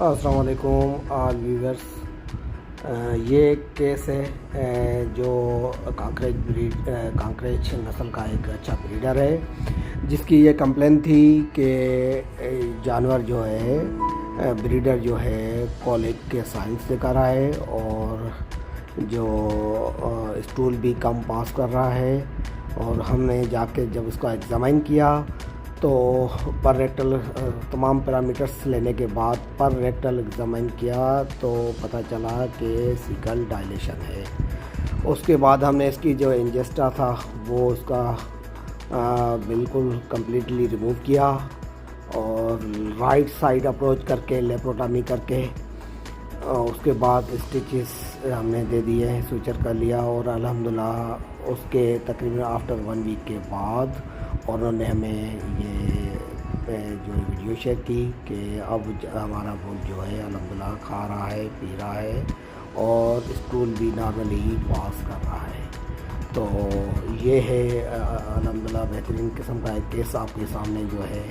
السلام علیکم آل ویورس، یہ ایک کیس ہے جو کانکریج نسل کا ایک اچھا بریڈر ہے، جس کی یہ کمپلین تھی کہ جانور جو ہے بریڈر جو ہے کولک کے سائنس سے کر رہا ہے اور جو اسٹول بھی کم پاس کر رہا ہے. اور ہم نے جا کے جب اس کا ایگزامائن کیا تو پر ریکٹل تمام پیرامیٹرس لینے کے بعد پر ریکٹل ایگزامائن کیا تو پتہ چلا کہ سیکل ڈائلیشن ہے. اس کے بعد ہم نے اس کی جو انجسٹا تھا وہ اس کا بالکل کمپلیٹلی ریموو کیا اور رائٹ سائڈ اپروچ کر کے لیپروٹامی کر کے اس کے بعد اسٹیچز ہم نے دے دیے، سوئچر کر لیا اور الحمدللہ اس کے تقریباً آفٹر 1 ویک کے بعد انہوں نے ہمیں یہ جو ویڈیو شیئر کی کہ اب ہمارا بل جو ہے الحمدللہ کھا رہا ہے، پی رہا ہے اور اسٹول بھی نارملی پاس کر رہا ہے. تو یہ ہے الحمدللہ بہترین قسم کا ایک کیس آپ کے سامنے جو ہے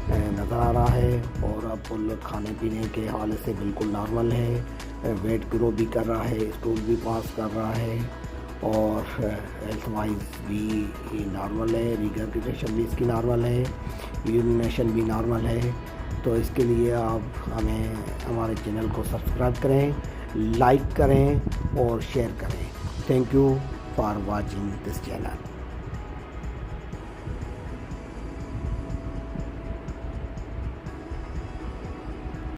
نظر آ رہا ہے. اور اب بل کھانے پینے کے حوالے سے بالکل نارمل ہے، ویٹ گرو بھی کر رہا ہے، اسٹول بھی پاس کر رہا ہے اور ہیلتھ وائز بھی نارمل ہے، ریگرگیٹیشن بھی اس کی نارمل ہے، یورینیشن بھی نارمل ہے. تو اس کے لیے آپ ہمیں ہمارے چینل کو سبسکرائب کریں، لائک کریں اور شیئر کریں. Thank you for watching this channel.